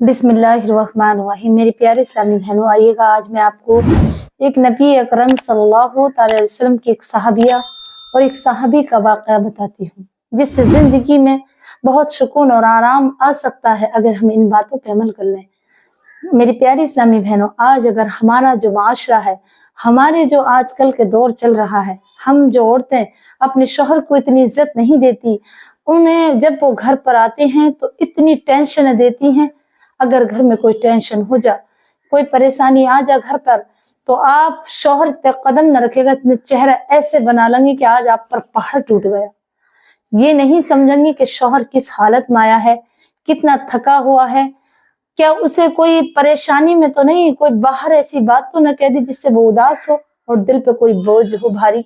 बिस्मिल्लाहिर्रहमानिर्रहीम। मेरी प्यारे इस्लामी बहनों, आइएगा आज मैं आपको एक नबी अकरम सल्लल्लाहु अलैहि वसल्लम की एक सहाबिया और एक सहाबी का वाक़या बताती हूँ, जिससे ज़िंदगी में बहुत सुकून और आराम आ सकता है अगर हम इन बातों पे अमल कर लें। मेरी प्यारी इस्लामी बहनों, आज अगर हमारा जो माशरा है, हमारे जो आजकल के दौर चल रहा है, हम जो औरतें अपने शोहर को इतनी इज्जत नहीं देती, उन्हें जब वो घर पर आते हैं तो इतनी टेंशन देती हैं। अगर घर में कोई टेंशन हो जा, कोई परेशानी आ जा घर पर, तो आप शोहर तक कदम न रखेगा, चेहरा ऐसे बना लेंगे कि आज आप पर पहाड़ टूट गया। ये नहीं समझेंगे कि शोहर किस हालत में आया है, कितना थका हुआ है, क्या उसे कोई परेशानी में तो नहीं, कोई बाहर ऐसी बात तो न कह दी जिससे वो उदास हो और दिल पे कोई बोझ हो भारी।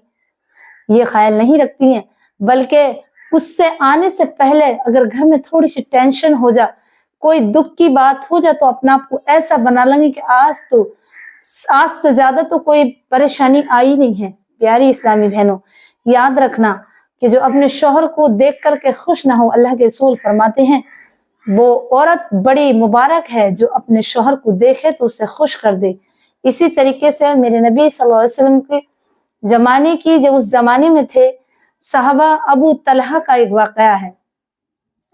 ये ख्याल नहीं रखती हैं, बल्कि उससे आने से पहले अगर घर में थोड़ी सी टेंशन हो जा, कोई दुख की बात हो जाए, तो अपना आपको ऐसा बना लेंगे कि आज से ज्यादा तो कोई परेशानी आई नहीं है। प्यारी इस्लामी बहनों, याद रखना कि जो अपने शोहर को देख करके खुश ना हो, अल्लाह के रसूल फरमाते हैं वो औरत बड़ी मुबारक है जो अपने शोहर को देखे तो उसे खुश कर दे। इसी तरीके से मेरे नबी सल्लल्लाहु अलैहि वसल्लम के जमाने की, जब उस जमाने में थे, साहबा अबू तलहा का एक वाकया है,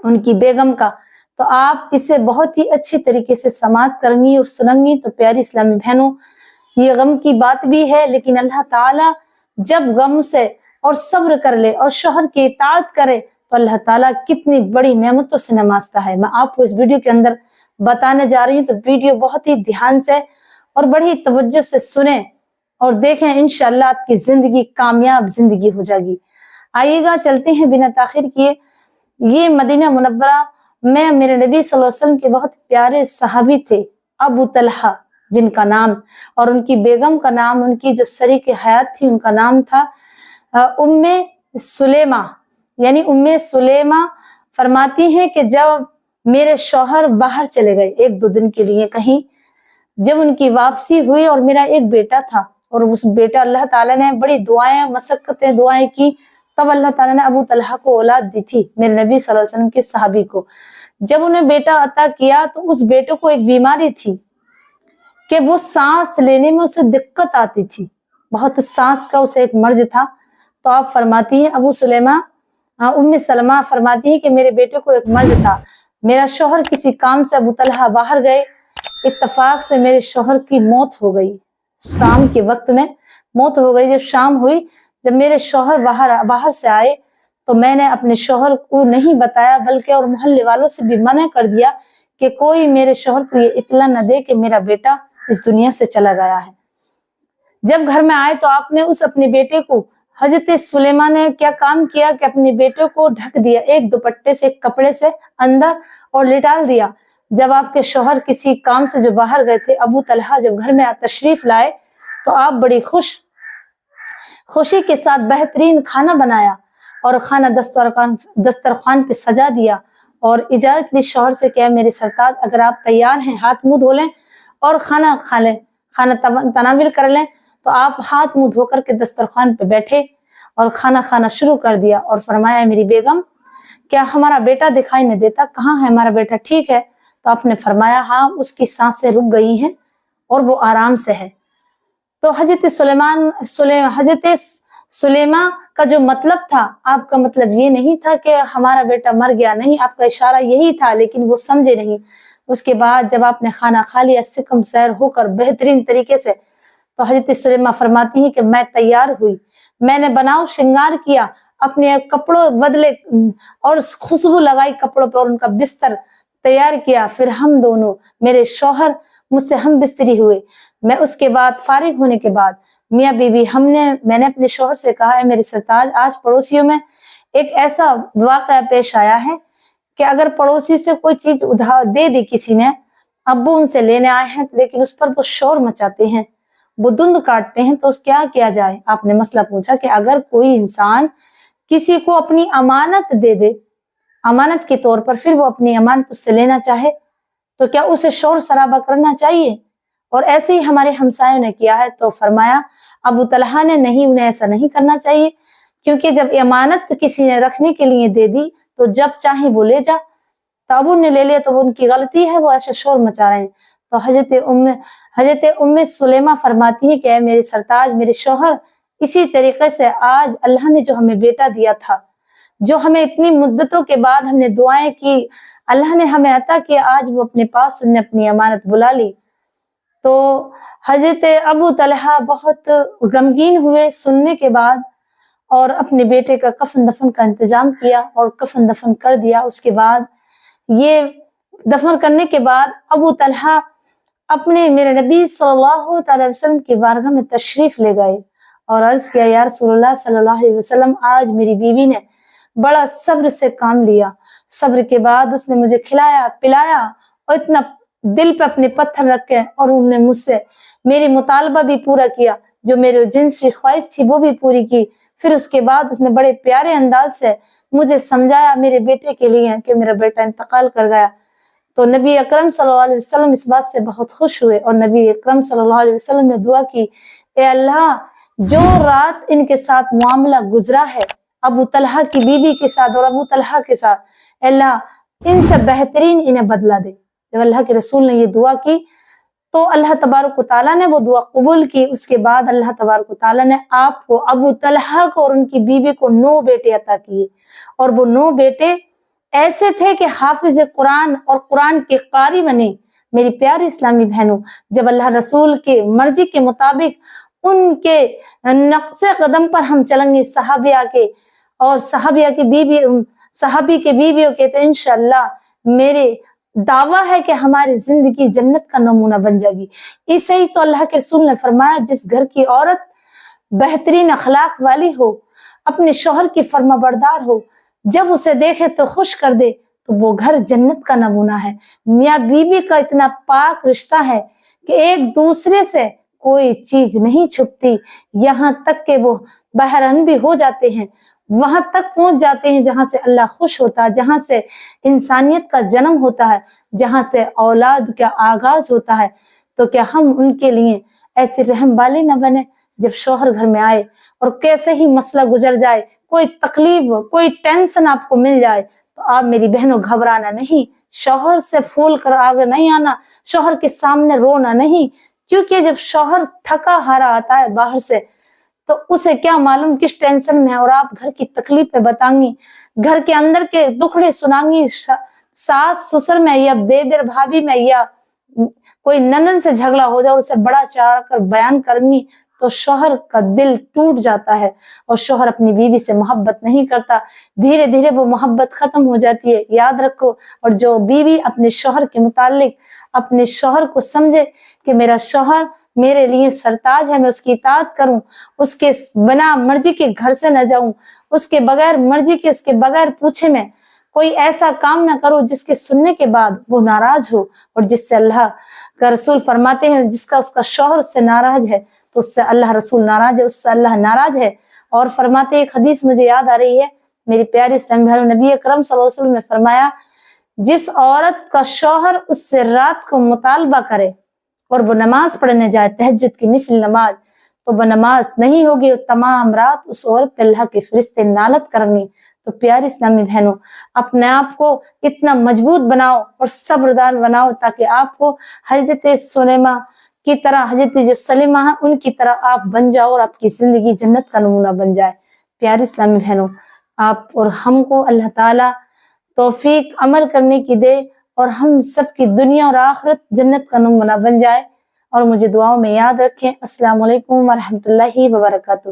उनकी बेगम का। तो आप इसे बहुत ही अच्छी तरीके से समाअत करेंगी और सुनेंगी। तो प्यारी इस्लामी बहनों, ये गम की बात भी है, लेकिन अल्लाह ताला जब गम से और सब्र कर ले और शोहर की इताअत करे तो अल्लाह ताला कितनी बड़ी नेमतों से नवाजता है। मैं आपको इस वीडियो के अंदर बताने जा रही हूँ, तो वीडियो बहुत ही ध्यान से और बड़ी तवज्जो से सुने और देखें, इंशाअल्लाह आपकी जिंदगी कामयाब जिंदगी हो जाएगी। आइएगा चलते हैं बिना ताखिर किए। ये मदीना मुनव्वरा में मेरे नबी सल्लल्लाहु अलैहि वसल्लम के बहुत प्यारे सहाबी थे, अबू तलहा जिनका नाम, और उनकी बेगम का नाम, उनकी जो शरीक हयात थी उनका नाम था उम्मे सुलेमा। यानी उम्मे सुलेमा फरमाती हैं कि जब मेरे शौहर बाहर चले गए एक दो दिन के लिए कहीं, जब उनकी वापसी हुई और मेरा एक बेटा था, और उस बेटा अल्लाह ताला ने बड़ी दुआएं मशक्कतें दुआएं की, तब अल्लाह ताला ने अबू तलहा को औलाद दी थी, मेरे नबी सल्लल्लाहु अलैहि वसल्लम के सहाबी को। जब उन्हें बेटा अता किया तो उस बेटे को एक बीमारी थी कि वो सांस लेने में उसे दिक्कत आती थी, बहुत सांस का उसे एक मर्ज था। तो आप फरमाती हैं, अबू सुलेमा उम्मे सलमा फरमाती है कि मेरे बेटे को एक मर्ज था, मेरा शौहर किसी काम से अबू तलहा बाहर गए, इत्तफाक से मेरे शौहर की मौत हो गई। शाम के वक्त में मौत हो गई। जब शाम हुई, जब मेरे शौहर बाहर से आए, तो मैंने अपने शौहर को नहीं बताया, बल्कि और मोहल्ले वालों से भी मना कर दिया कि कोई मेरे शौहर को ये इत्तला न दे कि मेरा बेटा इस दुनिया से चला गया है। जब घर में आए तो आपने उस अपने बेटे को, हजरत सुलेमा ने क्या काम किया कि अपने बेटे को ढक दिया एक दुपट्टे से, एक कपड़े से अंदर, और लिटाल दिया। जब आपके शौहर किसी काम से जो बाहर गए थे, अबू तलहा जब घर में तशरीफ लाए, तो आप बड़ी खुशी के साथ बेहतरीन खाना बनाया और खाना दस्तरखान पे सजा दिया, और इजाजत ली शौहर से, क्या मेरे सरताज अगर आप तैयार हैं हाथ मुंह धो लें और खाना खा लें, खाना तनाविल कर लें। तो आप हाथ मुंह धोकर के दस्तरखान पे बैठे और खाना खाना शुरू कर दिया और फरमाया, मेरी बेगम क्या हमारा बेटा दिखाई नहीं देता, कहाँ है हमारा बेटा, ठीक है? तो आपने फरमाया, हाँ उसकी सांसें रुक गई हैं और वो आराम से है। तो हजरत सुलेमा का जो मतलब था, आपका मतलब ये नहीं था कि हमारा बेटा मर गया, नहीं, आपका इशारा यही था, लेकिन वो समझे नहीं। उसके बाद जब आपने खाना खा लिया सिकम सैर होकर बेहतरीन तरीके से, तो हजरत सुलेमा फरमाती है कि मैं तैयार हुई, मैंने बनाओ श्रृंगार किया, अपने कपड़ों बदले और खुशबू लगाई कपड़ों पर और उनका बिस्तर तैयार किया। फिर हम दोनों, मेरे शौहर मुझसे हम बिस्तरी हुए। मैं उसके बाद फारिग होने के बाद मियाँ बीबी मैंने अपने शौहर से कहा, है मेरे सरताज, आज पड़ोसियों में एक ऐसा वाक़या पेश आया है कि अगर पड़ोसी से कोई चीज उधार दे दी किसी ने, अब वो उनसे लेने आए हैं, लेकिन उस पर वो शोर मचाते हैं, वो धुंध काटते हैं, तो क्या किया जाए? आपने मसला पूछा कि अगर कोई इंसान किसी को अपनी अमानत दे दे, अमानत के तौर पर, फिर वो अपनी अमानत उससे लेना चाहे, तो क्या उसे शोर शराबा करना चाहिए? और ऐसे ही हमारे हमसायों ने किया है। तो फरमाया अबू तलहा ने, नहीं, उन्हें ऐसा नहीं करना चाहिए, क्योंकि जब अमानत किसी ने रखने के लिए दे दी तो जब चाहे वो ले जा, तो अबू ने ले लिया तो वो उनकी गलती है, वो ऐसे शोर मचा रहे हैं। तो हजरत उम्मे सुलेमा फरमाती है कि ऐ मेरे सरताज, मेरे शौहर, इसी तरीके से आज अल्लाह ने जो हमें बेटा दिया था, जो हमें इतनी मुद्दतों के बाद हमने दुआएं की, अल्लाह ने हमें अता किया, आज वो अपने पास उन्हें अपनी अमानत बुला ली। तो हजरत अबू तलहा बहुत गमगीन हुए सुनने के बाद और अपने बेटे का कफन दफन का इंतजाम किया और कफन दफन कर दिया। उसके बाद ये दफन करने के बाद अबू तलहा अपने मेरे नबी सल्लल्लाहु अलैहि वसल्लम की बारगाह में तशरीफ ले गए और अर्ज किया, या रसूलुल्लाह सल्लल्लाहु अलैहि वसल्लम, आज मेरी बीवी ने बड़ा सब्र से काम लिया, सब्र के बाद उसने मुझे खिलाया पिलाया और इतना दिल पे अपने पत्थर रखे और उन्होंने मुझसे मेरी मुतालबा भी पूरा किया, जो मेरे जिनसी ख्वाहिश थी वो भी पूरी की। फिर उसके बाद उसने बड़े प्यारे अंदाज से मुझे समझाया मेरे बेटे के लिए कि मेरा बेटा इंतकाल कर गया। तो नबी अकरम सल्लल्लाहु अलैहि वसल्लम इस बात से बहुत खुश हुए और नबी अकरम सल्लल्लाहु अलैहि वसल्लम ने दुआ की, ए अल्लाह, जो रात इनके साथ मामला गुजरा है अबू तलहा की बीवी के साथ और अबू तलहा के साथ, अल्लाह इनसे बेहतरीन इन्हें बदला दे। जब अल्लाह के रसूल ने ये दुआ की तो अल्लाह तबारक व तआला ने वो दुआ कबूल की। उसके बाद अल्लाह तबारक व तआला ने आपको, अबू तलहा को और उनकी बीवी को 9 बेटे अता किए और वो 9 बेटे ऐसे थे कि हाफिज कुरान और कुरान के कारी बने। मेरी प्यारी इस्लामी बहनों, जब अल्लाह रसूल के मर्जी के मुताबिक उनके नक्शे कदम पर हम चलेंगे सहाबिया के और सहाबिया की बीवी, सहाबी के बीवियों के, तो इंशाअल्लाह मेरे दावा है कि हमारी जिंदगी जन्नत का नमूना बन जाएगी। इसे ही तो अल्लाह के रसूल ने फरमाया, जिस घर की औरत बेहतरीन अखलाक वाली हो, अपने शौहर की फर्माबरदार हो, जब उसे देखे तो खुश कर दे, तो वो घर जन्नत का नमूना है। मियाँ बीबी का इतना पाक रिश्ता है कि एक दूसरे से कोई चीज नहीं छुपती, यहाँ तक कि वो बहरन भी हो जाते हैं, वहां तक पहुंच जाते हैं जहां से अल्लाह खुश होता है, जहां से इंसानियत का जन्म होता है, जहां से औलाद का आगाज होता है। तो क्या हम उनके लिए ऐसे रहम वाले न बने? जब शौहर घर में आए और कैसे ही मसला गुजर जाए, कोई तकलीफ, कोई टेंशन आपको मिल जाए, तो आप मेरी बहनों घबराना नहीं, शौहर से फूल कर आगे नहीं आना, शौहर के सामने रोना नहीं, क्योंकि जब शौहर थका हारा आता है बाहर से तो उसे क्या मालूम किस टेंशन में है, और आप घर की तकलीफें बताएंगी, घर के अंदर के दुखड़े सुनाएंगी, सास ससुर में या बेबेर भाभी में या कोई ननद से झगड़ा हो जाए और उसे बड़ा चाह कर बयान करेंगी, तो शौहर का दिल टूट जाता है और शौहर अपनी बीवी से मोहब्बत नहीं करता, धीरे धीरे वो मोहब्बत खत्म हो जाती है। याद रखो, और जो बीवी अपने शौहर के मुतालिक अपने शौहर को समझे कि मेरा शौहर मेरे लिए सरताज है, मैं उसकी इताअत करूं, उसके बिना मर्जी के घर से न जाऊं, उसके बगैर मर्जी के, उसके बगैर पूछे में कोई ऐसा काम ना करूं जिसके सुनने के बाद वो नाराज हो, और जिससे अल्लाह का रसूल फरमाते हैं जिसका उसका शौहर उससे नाराज है तो उससे अल्लाह रसूल नाराज है, उससे अल्लाह नाराज है। और फरमाते एक हदीस मुझे याद आ रही है, मेरी प्यारी इस्लामी बहनों, नबी अकरम सल्लल्लाहु अलैहि वसल्लम ने फरमाया, जिस औरत का शौहर उससे रात को मुतालबा करे और वो नमाज पढ़ने जाए, तहज्जुद की निफिल नमाज, तो वो नमाज नहीं होगी और तमाम रात उस औरत पे अल्लाह के फरिश्ते नालत करेंगे। तो प्यारी इस्लामी बहनों, अपने आप को इतना मजबूत बनाओ और सब्रदार बनाओ ताकि आपको हजरत सुलेमा की तरह, हजरत जो सलीमा है उनकी तरह आप बन जाओ और आपकी जिंदगी जन्नत का नमूना बन जाए। प्यारी इस्लामी बहनों, आप और हमको अल्लाह ताला तौफीक अमल करने की दे और हम सबकी दुनिया और आखिरत जन्नत का नमूना बन जाए। और मुझे दुआओं में याद रखें। अस्सलाम वालेकुम व रहमतुल्लाहि व बरकातुहू।